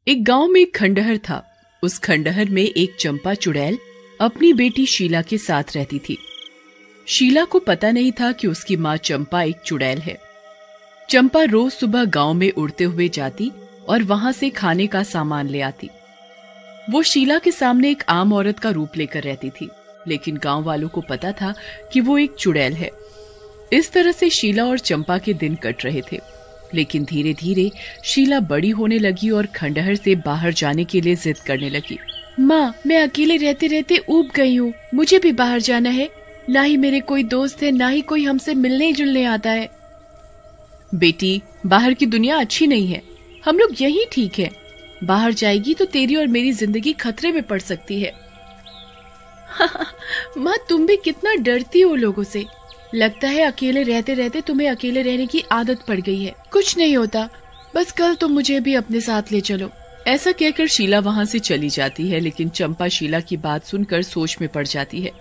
एक गांव में एक खंडहर था। उस खंडहर में एक चंपा चुड़ैल अपनी बेटी शीला के साथ रहती थी। शीला को पता नहीं था कि उसकी माँ चंपा एक चुड़ैल है। चंपा रोज सुबह गांव में उड़ते हुए जाती और वहां से खाने का सामान ले आती। वो शीला के सामने एक आम औरत का रूप लेकर रहती थी, लेकिन गांव वालों को पता था कि वो एक चुड़ैल है। इस तरह से शीला और चंपा के दिन कट रहे थे। लेकिन धीरे धीरे शीला बड़ी होने लगी और खंडहर से बाहर जाने के लिए जिद करने लगी। माँ, मैं अकेले रहते रहते ऊब गई हूँ, मुझे भी बाहर जाना है। ना ही मेरे कोई दोस्त है, ना ही कोई हमसे मिलने जुलने आता है। बेटी, बाहर की दुनिया अच्छी नहीं है, हम लोग यही ठीक है। बाहर जाएगी तो तेरी और मेरी जिंदगी खतरे में पड़ सकती है। माँ, तुम भी कितना डरती हो लोगों से। लगता है अकेले रहते रहते तुम्हें अकेले रहने की आदत पड़ गई है। कुछ नहीं होता, बस कल तुम मुझे भी अपने साथ ले चलो। ऐसा कहकर शीला वहां से चली जाती है, लेकिन चंपा शीला की बात सुनकर सोच में पड़ जाती है।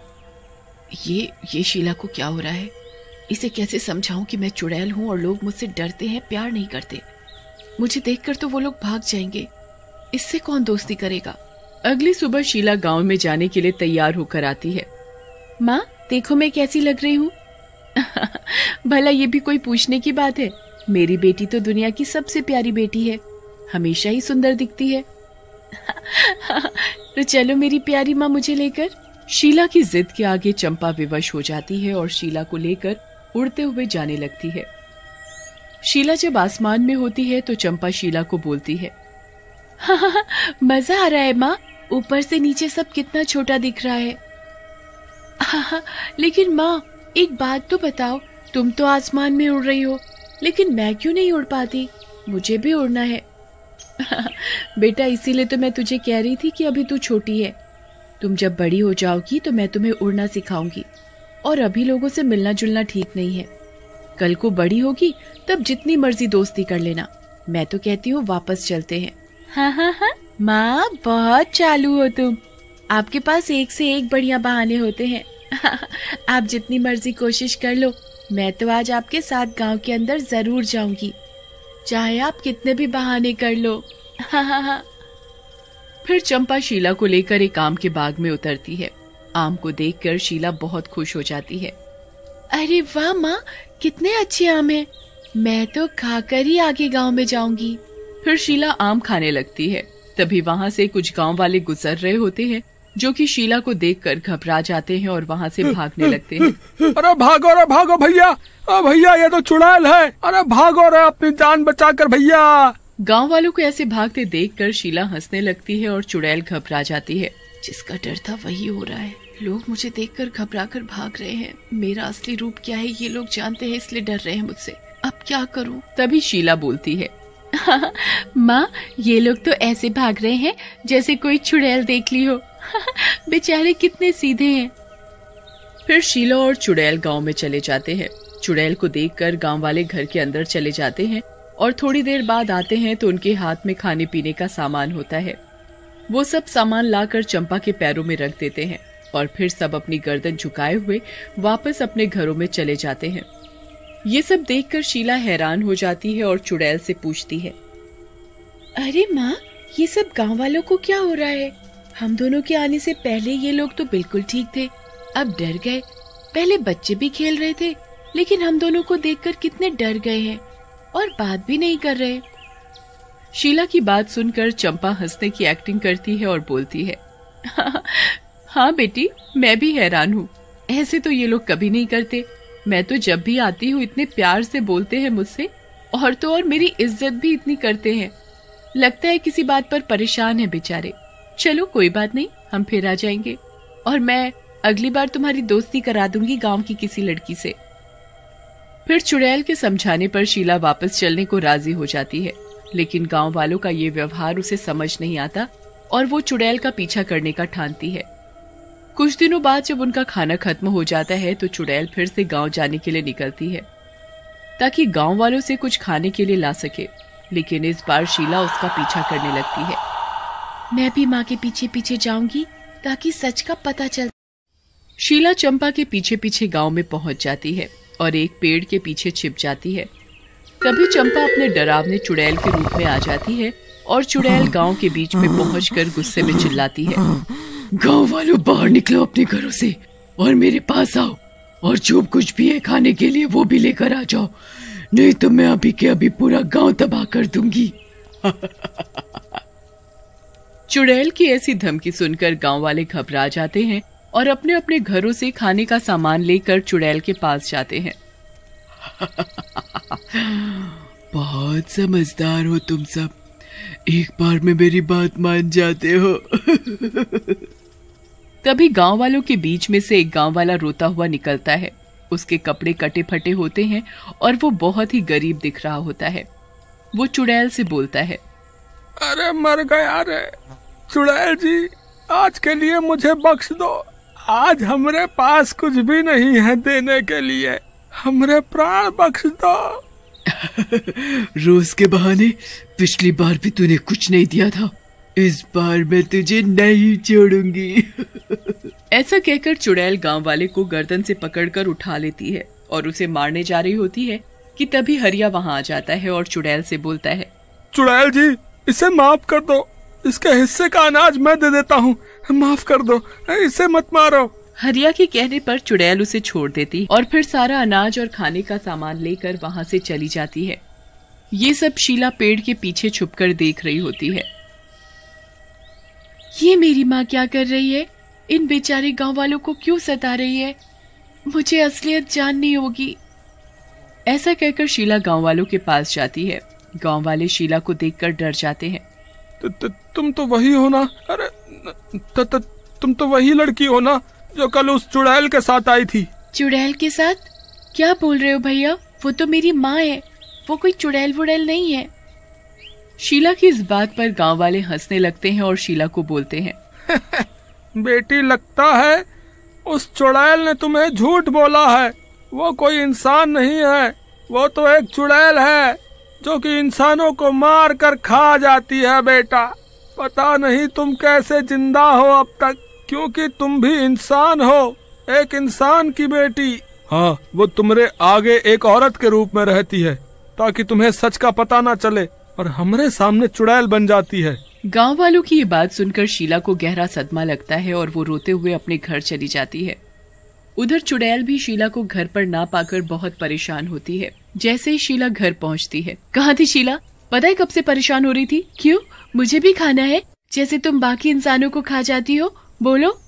ये शीला को क्या हो रहा है? इसे कैसे समझाऊं कि मैं चुड़ैल हूँ और लोग मुझसे डरते हैं, प्यार नहीं करते। मुझे देखकर तो वो लोग भाग जाएंगे। इससे कौन दोस्ती करेगा? अगली सुबह शीला गांव में जाने के लिए तैयार होकर आती है। माँ, देखो मैं कैसी लग रही हूँ। भला ये भी कोई पूछने की बात है? मेरी बेटी तो दुनिया की सबसे प्यारी बेटी है, हमेशा ही सुंदर दिखती है। तो चलो मेरी प्यारी माँ मुझे लेकर। शीला की जिद के आगे चंपा विवश हो जाती है और शीला को लेकर उड़ते हुए जाने लगती है। शीला जब आसमान में होती है तो चंपा शीला को बोलती है, मजा आ रहा है माँ, ऊपर से नीचे सब कितना छोटा दिख रहा है। लेकिन माँ, एक बात तो बताओ, तुम तो आसमान में उड़ रही हो, लेकिन मैं क्यों नहीं उड़ पाती? मुझे भी उड़ना है। बेटा, इसीलिए तो मैं तुझे कह रही थी कि अभी तू छोटी है। तुम जब बड़ी हो जाओगी तो मैं तुम्हें उड़ना सिखाऊंगी, और अभी लोगों से मिलना जुलना ठीक नहीं है। कल को बड़ी होगी तब जितनी मर्जी दोस्ती कर लेना। मैं तो कहती हूँ वापस चलते हैं। हाँ, माँ, बहुत चालू हो तुम। आपके पास एक से एक बढ़िया बहाने होते हैं। आप जितनी मर्जी कोशिश कर लो, मैं तो आज आपके साथ गांव के अंदर जरूर जाऊंगी, चाहे आप कितने भी बहाने कर लो। फिर चंपा शीला को लेकर एक आम के बाग में उतरती है। आम को देखकर शीला बहुत खुश हो जाती है। अरे वाह माँ, कितने अच्छे आम हैं। मैं तो खाकर ही आगे गांव में जाऊंगी। फिर शीला आम खाने लगती है। तभी वहां से कुछ गांव वाले गुजर रहे होते हैं, जो कि शीला को देखकर घबरा जाते हैं और वहां से भागने लगते हैं। अरे भागो भैया, भैया ये तो चुड़ैल है। अरे भागो रे, अपनी जान बचाकर भैया। गांव वालों को ऐसे भागते देखकर शीला हंसने लगती है और चुड़ैल घबरा जाती है। जिसका डर था वही हो रहा है। लोग मुझे देखकर घबरा कर भाग रहे हैं। मेरा असली रूप क्या है ये लोग जानते हैं, इसलिए डर रहे हैं मुझसे। अब क्या करूं? तभी शीला बोलती है, माँ, ये लोग तो ऐसे भाग रहे हैं जैसे कोई चुड़ैल देख ली हो। बेचारे कितने सीधे हैं। फिर शीला और चुड़ैल गांव में चले जाते हैं। चुड़ैल को देखकर गांव वाले घर के अंदर चले जाते हैं और थोड़ी देर बाद आते हैं तो उनके हाथ में खाने पीने का सामान होता है। वो सब सामान लाकर चंपा के पैरों में रख देते हैं और फिर सब अपनी गर्दन झुकाए हुए वापस अपने घरों में चले जाते हैं। ये सब देखकर शीला हैरान हो जाती है और चुड़ैल से पूछती है, अरे माँ, ये सब गांव वालों को क्या हो रहा है? हम दोनों के आने से पहले ये लोग तो बिल्कुल ठीक थे, अब डर गए। पहले बच्चे भी खेल रहे थे, लेकिन हम दोनों को देखकर कितने डर गए हैं और बात भी नहीं कर रहे। शीला की बात सुनकर चंपा हंसने की एक्टिंग करती है और बोलती है, हाँ बेटी, मैं भी हैरान हूँ। ऐसे तो ये लोग कभी नहीं करते। मैं तो जब भी आती हूँ इतने प्यार से बोलते हैं मुझसे, और तो और मेरी इज्जत भी इतनी करते हैं। लगता है किसी बात पर परेशान है बेचारे। चलो कोई बात नहीं, हम फिर आ जाएंगे और मैं अगली बार तुम्हारी दोस्ती करा दूंगी गांव की किसी लड़की से। फिर चुड़ैल के समझाने पर शीला वापस चलने को राजी हो जाती है, लेकिन गांव वालों का ये व्यवहार उसे समझ नहीं आता और वो चुड़ैल का पीछा करने का ठानती है। कुछ दिनों बाद जब उनका खाना खत्म हो जाता है तो चुड़ैल फिर से गांव जाने के लिए निकलती है ताकि गांव वालों से कुछ खाने के लिए ला सके, लेकिन इस बार शीला उसका पीछा करने लगती है। मैं भी माँ के पीछे पीछे जाऊंगी ताकि सच का पता चल। शीला चंपा के पीछे पीछे गांव में पहुंच जाती है और एक पेड़ के पीछे छिप जाती है। तभी चंपा अपने डरावने चुड़ैल के रूप में आ जाती है और चुड़ैल गांव के बीच में पहुंचकर गुस्से में चिल्लाती है, गांव वालों बाहर निकलो अपने घरों से और मेरे पास आओ, और जो कुछ भी है खाने के लिए वो भी लेकर आ जाओ, नहीं तो मैं अभी के अभी पूरा गांव तबाह कर दूंगी। चुड़ैल की ऐसी धमकी सुनकर गांव वाले घबरा जाते हैं और अपने अपने घरों से खाने का सामान लेकर चुड़ैल के पास जाते हैं। बहुत समझदार हो तुम सब, एक बार में मेरी बात मान जाते हो। तभी गांव वालों के बीच में से एक गांव वाला रोता हुआ निकलता है। उसके कपड़े कटे फटे होते हैं और वो बहुत ही गरीब दिख रहा होता है। वो चुड़ैल से बोलता है, अरे मर गया रे चुड़ैल जी, आज के लिए मुझे बख्श दो। आज हमारे पास कुछ भी नहीं है देने के लिए, हमरे प्राण बख्श दो। रोज के बहाने पिछली बार भी तूने कुछ नहीं दिया था, इस बार मैं तुझे नहीं छोड़ूंगी। ऐसा कहकर चुड़ैल गांव वाले को गर्दन से पकड़कर उठा लेती है और उसे मारने जा रही होती है कि तभी हरिया वहां आ जाता है और चुड़ैल से बोलता है, चुड़ैल जी इसे माफ कर दो, इसके हिस्से का अनाज मैं दे देता हूँ, माफ कर दो, इसे मत मारो। हरिया के कहने पर चुड़ैल उसे छोड़ देती और फिर सारा अनाज और खाने का सामान लेकर वहां से चली जाती है। ये सब शीला पेड़ के पीछे छुपकर देख रही होती है। ये मेरी माँ क्या कर रही है? इन बेचारे गांव वालों को क्यों सता रही है? मुझे असलियत जाननी होगी। ऐसा कहकर शीला गांव वालों के पास जाती है। गांव वाले शीला को देखकर डर जाते हैं। तुम तो वही हो ना? अरे तुम तो वही लड़की हो ना जो कल उस चुड़ैल के साथ आई थी? चुड़ैल के साथ? क्या बोल रहे हो भैया? वो तो मेरी माँ है, वो कोई चुड़ैल वुड़ैल नहीं है। शीला की इस बात पर गांव वाले हंसने लगते हैं और शीला को बोलते हैं, बेटी लगता है उस चुड़ैल ने तुम्हें झूठ बोला है, वो कोई इंसान नहीं है, वो तो एक चुड़ैल है जो कि इंसानों को मार कर खा जाती है। बेटा पता नहीं तुम कैसे जिंदा हो अब तक, क्योंकि तुम भी इंसान हो, एक इंसान की बेटी। हाँ, वो तुम्हारे आगे एक औरत के रूप में रहती है ताकि तुम्हें सच का पता ना चले, और हमरे सामने चुड़ैल बन जाती है। गांव वालों की ये बात सुनकर शीला को गहरा सदमा लगता है और वो रोते हुए अपने घर चली जाती है। उधर चुड़ैल भी शीला को घर पर ना पाकर बहुत परेशान होती है। जैसे ही शीला घर पहुंचती है, कहाँ थी शीला? पता है कब से परेशान हो रही थी? क्यों? मुझे भी खाना है जैसे तुम बाकी इंसानों को खा जाती हो। बोलो।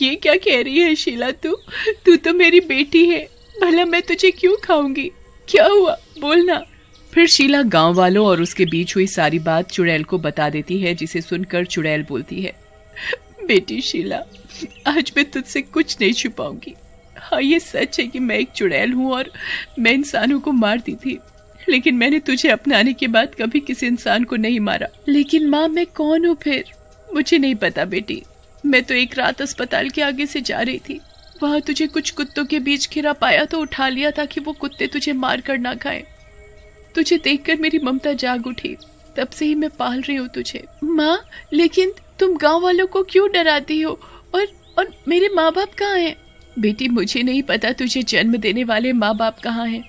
ये क्या कह रही है शीला? तू तो मेरी बेटी है, भला मैं तुझे क्यों खाऊंगी? क्या हुआ? बोलना। फिर शीला गांव वालों और उसके बीच हुई सारी बात चुड़ैल को बता देती है, जिसे सुनकर चुड़ैल बोलती है, बेटी शीला, आज मैं तुझसे कुछ नहीं छुपाऊंगी। हाँ, ये सच है कि मैं एक चुड़ैल हूँ और मैं इंसानों को मारती थी, लेकिन मैंने तुझे अपनाने के बाद कभी किसी इंसान को नहीं मारा। लेकिन माँ, मैं कौन हूँ फिर? मुझे नहीं पता बेटी। मैं तो एक रात अस्पताल के आगे से जा रही थी, वहाँ तुझे कुछ कुत्तों के बीच घिरा पाया तो उठा लिया ताकि वो कुत्ते तुझे मार कर ना खाएं। तुझे देखकर मेरी ममता जाग उठी, तब से ही मैं पाल रही हूँ तुझे। माँ, लेकिन तुम गांव वालों को क्यों डराती हो? और मेरे माँ बाप कहाँ हैं? बेटी, मुझे नहीं पता तुझे जन्म देने वाले माँ बाप कहाँ हैं।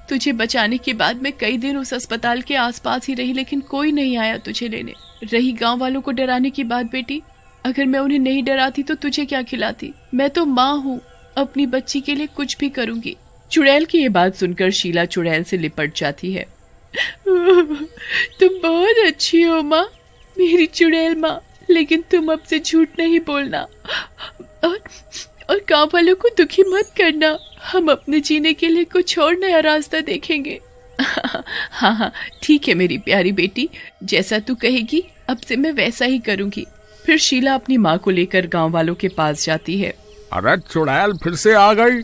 तुझे बचाने के बाद मैं कई दिन उस अस्पताल के आसपास ही रही, लेकिन कोई नहीं आया तुझे लेने। रही गांव वालों को डराने की बात बेटी, अगर मैं उन्हें नहीं डराती तो तुझे क्या खिलाती? मैं तो माँ हूँ, अपनी बच्ची के लिए कुछ भी करूंगी। चुड़ैल की ये बात सुनकर शीला चुड़ैल से लिपट जाती है। तुम बहुत अच्छी हो माँ, मेरी चुड़ैल माँ, लेकिन तुम अब से झूठ नहीं बोलना और गाँव वालों को दुखी मत करना। हम अपने जीने के लिए कुछ और नया रास्ता देखेंगे। हाँ, ठीक है मेरी प्यारी बेटी, जैसा तू कहेगी अब से मैं वैसा ही करूंगी। फिर शीला अपनी माँ को लेकर गांव वालों के पास जाती है। अरे चुड़ैल फिर से आ गई।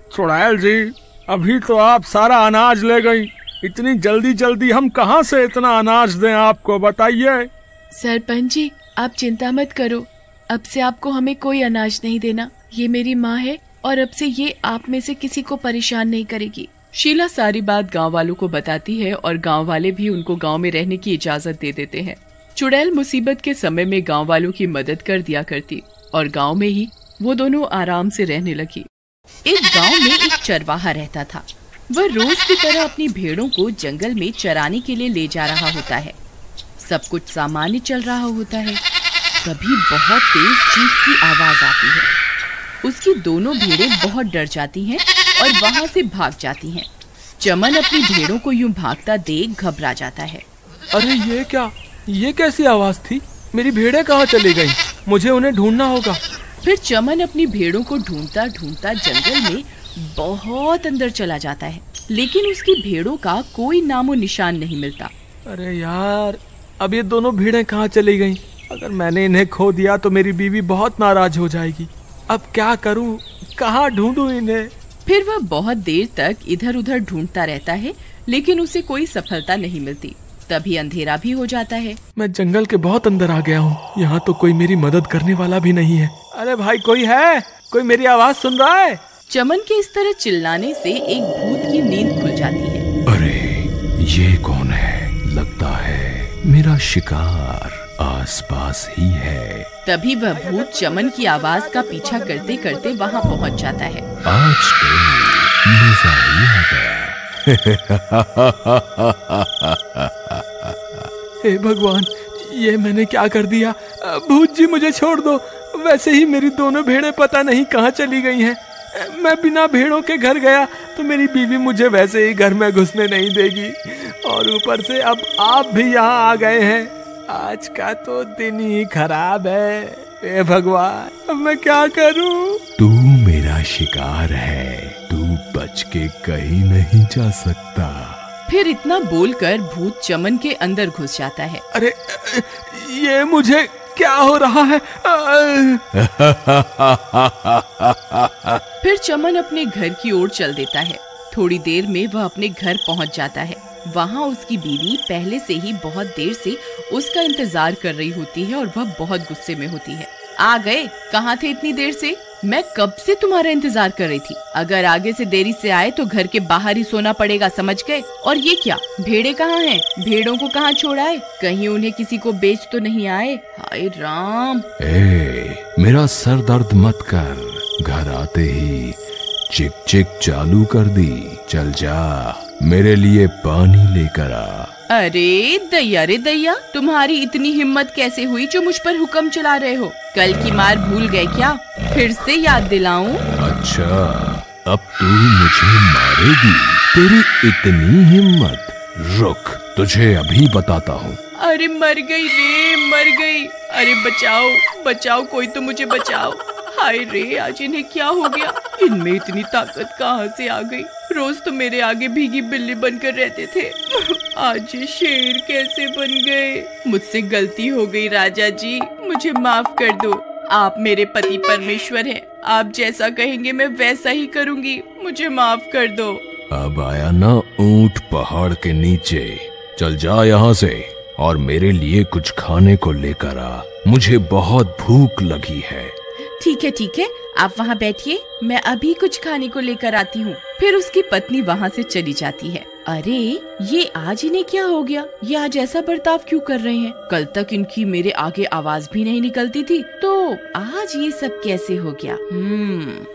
चुड़ैल जी, अभी तो आप सारा अनाज ले गई, इतनी जल्दी हम कहाँ से इतना अनाज दें आपको, बताइए। सरपंच जी, आप चिंता मत करो, अब से आपको हमें कोई अनाज नहीं देना। ये मेरी माँ है और अब से ये आप में से किसी को परेशान नहीं करेगी। शीला सारी बात गांव वालों को बताती है और गांव वाले भी उनको गांव में रहने की इजाजत दे देते हैं। चुड़ैल मुसीबत के समय में गांव वालों की मदद कर दिया करती और गांव में ही वो दोनों आराम से रहने लगी। एक गांव में एक चरवाहा रहता था। वह रोज की तरह अपनी भेड़ों को जंगल में चराने के लिए ले जा रहा होता है। सब कुछ सामान्य चल रहा होता है। तभी बहुत तेज चीख की आवाज आती है। उसकी दोनों भेड़ें बहुत डर जाती हैं और वहां से भाग जाती हैं। चमन अपनी भेड़ों को यूं भागता देख घबरा जाता है। अरे ये क्या, ये कैसी आवाज थी? मेरी भेड़ें कहाँ चली गईं? मुझे उन्हें ढूंढना होगा। फिर चमन अपनी भेड़ों को ढूंढता ढूंढता जंगल में बहुत अंदर चला जाता है, लेकिन उसकी भेड़ों का कोई नामो निशान नहीं मिलता। अरे यार, अब ये दोनों भेड़ें कहाँ चली गईं? अगर मैंने इन्हें खो दिया तो मेरी बीवी बहुत नाराज हो जाएगी। अब क्या करूं, कहाँ ढूंढूं इन्हें? फिर वह बहुत देर तक इधर उधर ढूंढता रहता है, लेकिन उसे कोई सफलता नहीं मिलती। तभी अंधेरा भी हो जाता है। मैं जंगल के बहुत अंदर आ गया हूँ। यहाँ तो कोई मेरी मदद करने वाला भी नहीं है। अरे भाई, कोई है? कोई मेरी आवाज सुन रहा है? चमन के इस तरह चिल्लाने से एक भूत की नींद खुल जाती है। अरे ये कौन है? लगता है मेरा शिकार आसपास ही है। तभी वह भूत चमन की आवाज का पीछा करते करते वहाँ पहुँच जाता है। आज तो मजा ही आ गया। हे भगवान, ये मैंने क्या कर दिया? भूत जी मुझे छोड़ दो। वैसे ही मेरी दोनों भेड़ें पता नहीं कहाँ चली गई हैं। मैं बिना भेड़ों के घर गया तो मेरी बीवी मुझे वैसे ही घर में घुसने नहीं देगी, और ऊपर से अब आप भी यहाँ आ गए हैं। आज का तो दिन ही खराब है। हे भगवान, अब मैं क्या करूं? तू मेरा शिकार है, तू बच के कहीं नहीं जा सकता। फिर इतना बोलकर भूत चमन के अंदर घुस जाता है। अरे ये मुझे क्या हो रहा है? फिर चमन अपने घर की ओर चल देता है। थोड़ी देर में वह अपने घर पहुंच जाता है। वहाँ उसकी बीवी पहले से ही बहुत देर से उसका इंतजार कर रही होती है और वह बहुत गुस्से में होती है। आ गए? कहाँ थे इतनी देर से? मैं कब से तुम्हारा इंतजार कर रही थी। अगर आगे से देरी से आए तो घर के बाहर ही सोना पड़ेगा, समझ गए? और ये क्या, भेड़े कहाँ हैं? भेड़ों को कहाँ छोड़ा है? कहीं उन्हें किसी को बेच तो नहीं आए? हाय राम। मेरा सर दर्द मत कर। घर आते ही चिक चिक चालू कर दी। चल जा, मेरे लिए पानी लेकर आ। अरे दैया रे दैया, तुम्हारी इतनी हिम्मत कैसे हुई जो मुझ पर हुक्म चला रहे हो? कल की मार भूल गए क्या? फिर से याद दिलाऊं? अच्छा, अब तू मुझे मारेगी? तेरी इतनी हिम्मत? रुक, तुझे अभी बताता हूँ। अरे मर गई रे, मर गई। अरे बचाओ बचाओ, कोई तो मुझे बचाओ। हाय रे, आज इन्हें क्या हो गया? इनमें इतनी ताकत कहाँ से आ गई? रोज तो मेरे आगे भीगी बिल्ली बनकर रहते थे, आज ये शेर कैसे बन गए? मुझसे गलती हो गई राजा जी, मुझे माफ कर दो। आप मेरे पति परमेश्वर हैं, आप जैसा कहेंगे मैं वैसा ही करूंगी, मुझे माफ कर दो। अब आया ना ऊंट पहाड़ के नीचे। चल जा यहाँ से और मेरे लिए कुछ खाने को लेकर आ। मुझे बहुत भूख लगी है। ठीक है, आप वहाँ बैठिए, मैं अभी कुछ खाने को लेकर आती हूँ। फिर उसकी पत्नी वहाँ से चली जाती है। अरे ये आज इन्हें क्या हो गया? ये आज ऐसा बर्ताव क्यों कर रहे हैं? कल तक इनकी मेरे आगे आवाज भी नहीं निकलती थी, तो आज ये सब कैसे हो गया?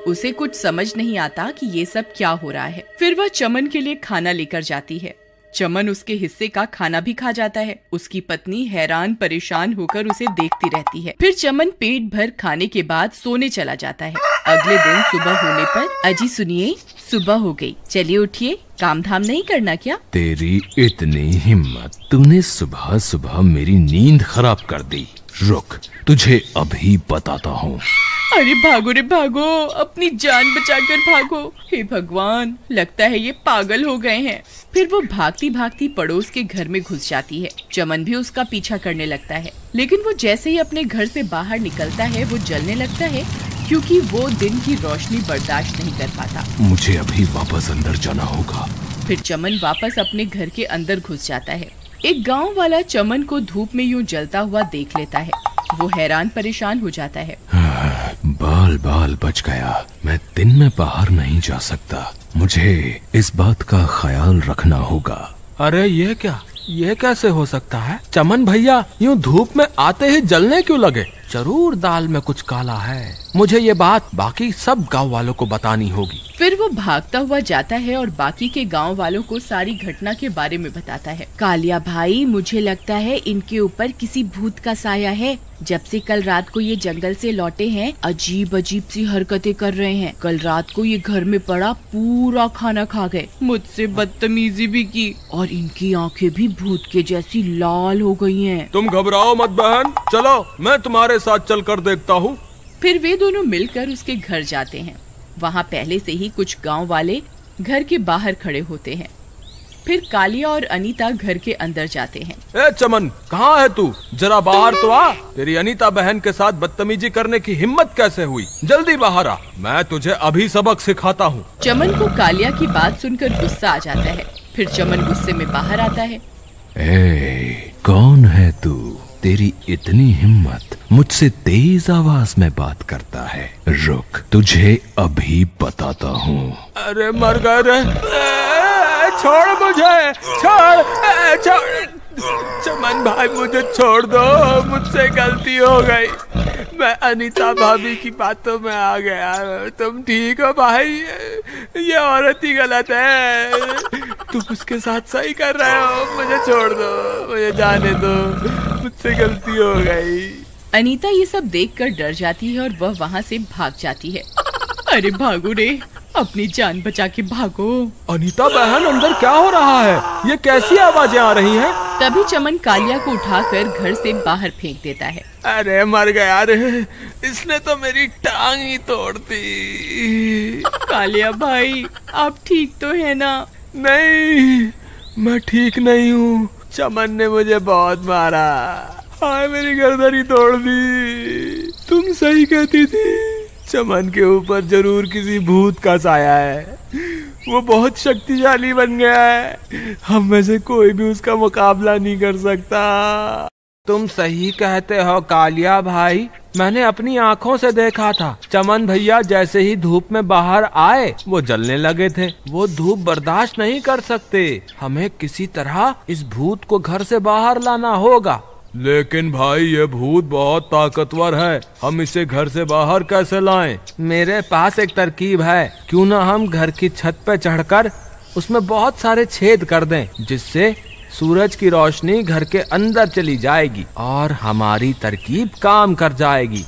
उसे कुछ समझ नहीं आता कि ये सब क्या हो रहा है। फिर वह चमन के लिए खाना लेकर जाती है। चमन उसके हिस्से का खाना भी खा जाता है। उसकी पत्नी हैरान परेशान होकर उसे देखती रहती है। फिर चमन पेट भर खाने के बाद सोने चला जाता है। अगले दिन सुबह होने पर, अजी सुनिए, सुबह हो गई, चलिए उठिए, काम धाम नहीं करना क्या? तेरी इतनी हिम्मत, तूने सुबह सुबह मेरी नींद खराब कर दी। रुक, तुझे अभी बताता हूँ। अरे भागो रे भागो, अपनी जान बचाकर भागो। हे भगवान, लगता है ये पागल हो गए हैं। फिर वो भागती भागती पड़ोस के घर में घुस जाती है। चमन भी उसका पीछा करने लगता है, लेकिन वो जैसे ही अपने घर से बाहर निकलता है वो जलने लगता है, क्योंकि वो दिन की रोशनी बर्दाश्त नहीं कर पाता। मुझे अभी वापस अंदर जाना होगा। फिर चमन वापस अपने घर के अंदर घुस जाता है। एक गांव वाला चमन को धूप में यूं जलता हुआ देख लेता है। वो हैरान परेशान हो जाता है। बाल बाल बच गया, मैं दिन में बाहर नहीं जा सकता। मुझे इस बात का ख्याल रखना होगा। अरे ये क्या, ये कैसे हो सकता है? चमन भैया यूं धूप में आते ही जलने क्यों लगे? जरूर दाल में कुछ काला है। मुझे ये बात बाकी सब गांव वालों को बतानी होगी। फिर वो भागता हुआ जाता है और बाकी के गांव वालों को सारी घटना के बारे में बताता है। कालिया भाई, मुझे लगता है इनके ऊपर किसी भूत का साया है। जब से कल रात को ये जंगल से लौटे हैं, अजीब अजीब सी हरकतें कर रहे हैं। कल रात को ये घर में पड़ा पूरा खाना खा गए, मुझसे बदतमीजी भी की और इनकी आंखें भी भूत के जैसी लाल हो गई हैं। तुम घबराओ मत बहन, चलो मैं तुम्हारे साथ चलकर देखता हूँ। फिर वे दोनों मिलकर उसके घर जाते हैं। वहाँ पहले से ही कुछ गांव वाले घर के बाहर खड़े होते हैं। फिर कालिया और अनीता घर के अंदर जाते हैं। ए चमन, कहाँ है तू? जरा बाहर तो आ। तेरी अनीता बहन के साथ बदतमीजी करने की हिम्मत कैसे हुई? जल्दी बाहर आ, मैं तुझे अभी सबक सिखाता हूँ। चमन को कालिया की बात सुनकर गुस्सा आ जाता है। फिर चमन गुस्से में बाहर आता है। ए, कौन है तू? तेरी इतनी हिम्मत, मुझसे तेज आवाज में बात करता है। रुक, तुझे अभी बताता हूँ। अरे मर गए रे, छोड़ मुझे, छोड़। चमन भाई मुझे छोड़ दो, मुझसे गलती हो गई। मैं अनीता भाभी की बातों में आ गया। तुम ठीक हो भाई? ये औरत ही गलत है, तुम उसके साथ सही कर रहे हो। मुझे छोड़ दो, मुझे जाने दो, मुझसे गलती हो गई। अनीता ये सब देखकर डर जाती है और वह वहाँ से भाग जाती है। अरे भागो रे, अपनी जान बचा के भागो। अनीता बहन, अंदर क्या हो रहा है? ये कैसी आवाजें आ रही हैं? तभी चमन कालिया को उठाकर घर से बाहर फेंक देता है। अरे मर गया रे, इसने तो मेरी टांग ही तोड़ दी। कालिया भाई, आप ठीक तो है ना? नहीं, मैं ठीक नहीं हूँ। चमन ने मुझे बहुत मारा, हाय मेरी गर्दन ही तोड़ दी। तुम सही कहती थी, चमन के ऊपर जरूर किसी भूत का साया है। वो बहुत शक्तिशाली बन गया है, हम में से कोई भी उसका मुकाबला नहीं कर सकता। तुम सही कहते हो कालिया भाई, मैंने अपनी आँखों से देखा था। चमन भैया जैसे ही धूप में बाहर आए, वो जलने लगे थे। वो धूप बर्दाश्त नहीं कर सकते। हमें किसी तरह इस भूत को घर से बाहर लाना होगा। लेकिन भाई, ये भूत बहुत ताकतवर है, हम इसे घर से बाहर कैसे लाएं? मेरे पास एक तरकीब है। क्यों ना हम घर की छत पे चढ़कर उसमें बहुत सारे छेद कर दें, जिससे सूरज की रोशनी घर के अंदर चली जाएगी और हमारी तरकीब काम कर जाएगी।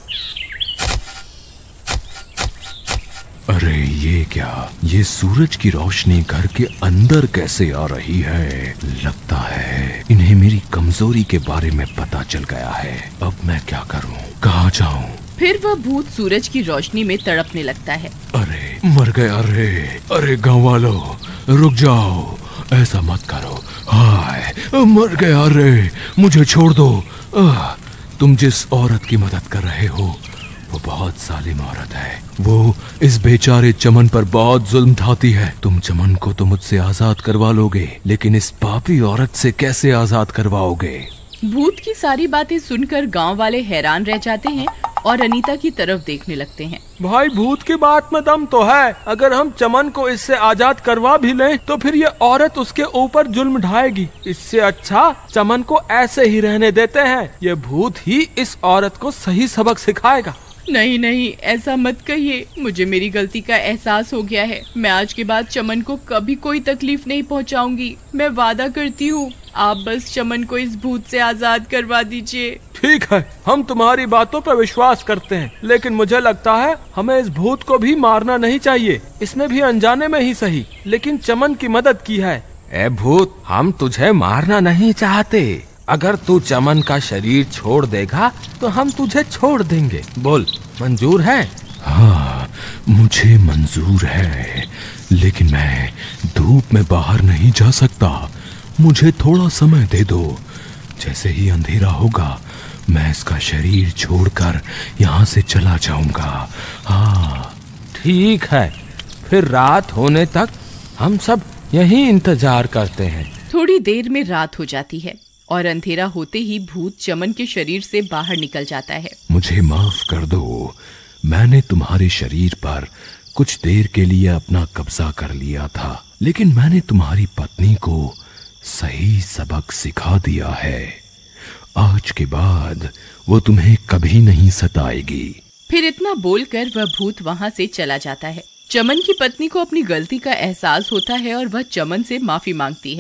अरे ये क्या? ये सूरज की रोशनी घर के अंदर कैसे आ रही है? लगता है इन्हें मेरी कमजोरी के बारे में पता चल गया है। अब मैं क्या करूं? कहाँ जाऊं? फिर वह भूत सूरज की रोशनी में तड़पने लगता है। अरे मर गया रे! अरे गाँव वालों, रुक जाओ, ऐसा मत करो। हाय, मर गया रे, मुझे छोड़ दो। तुम जिस औरत की मदद कर रहे हो वो बहुत जालिम औरत है। वो इस बेचारे चमन पर बहुत जुल्म ढाती है। तुम चमन को तो मुझसे आजाद करवा लोगे, लेकिन इस पापी औरत से कैसे आजाद करवाओगे? भूत की सारी बातें सुनकर गांव वाले हैरान रह जाते हैं और अनीता की तरफ देखने लगते हैं। भाई, भूत की बात में दम तो है। अगर हम चमन को इससे आजाद करवा भी लें, तो फिर ये औरत उसके ऊपर जुल्म ढाएगी। इससे अच्छा चमन को ऐसे ही रहने देते हैं। ये भूत ही इस औरत को सही सबक सिखाएगा। नहीं नहीं, ऐसा मत कहिए। मुझे मेरी गलती का एहसास हो गया है। मैं आज के बाद चमन को कभी कोई तकलीफ नहीं पहुंचाऊंगी। मैं वादा करती हूँ। आप बस चमन को इस भूत से आजाद करवा दीजिए। ठीक है, हम तुम्हारी बातों पर विश्वास करते हैं, लेकिन मुझे लगता है हमें इस भूत को भी मारना नहीं चाहिए। इसने भी अनजाने में ही सही, लेकिन चमन की मदद की है। ए भूत, हम तुझे मारना नहीं चाहते। अगर तू चमन का शरीर छोड़ देगा तो हम तुझे छोड़ देंगे। बोल, मंजूर है? हाँ, मुझे मंजूर है, लेकिन मैं धूप में बाहर नहीं जा सकता। मुझे थोड़ा समय दे दो। जैसे ही अंधेरा होगा, मैं इसका शरीर छोड़कर यहाँ से चला जाऊंगा। हाँ ठीक है, फिर रात होने तक हम सब यहीं इंतजार करते हैं। थोड़ी देर में रात हो जाती है और अंधेरा होते ही भूत चमन के शरीर से बाहर निकल जाता है। मुझे माफ कर दो, मैंने तुम्हारे शरीर पर कुछ देर के लिए अपना कब्जा कर लिया था, लेकिन मैंने तुम्हारी पत्नी को सही सबक सिखा दिया है। आज के बाद वो तुम्हें कभी नहीं सताएगी। फिर इतना बोलकर वह भूत वहाँ से चला जाता है। चमन की पत्नी को अपनी गलती का एहसास होता है और वह चमन से माफी मांगती है।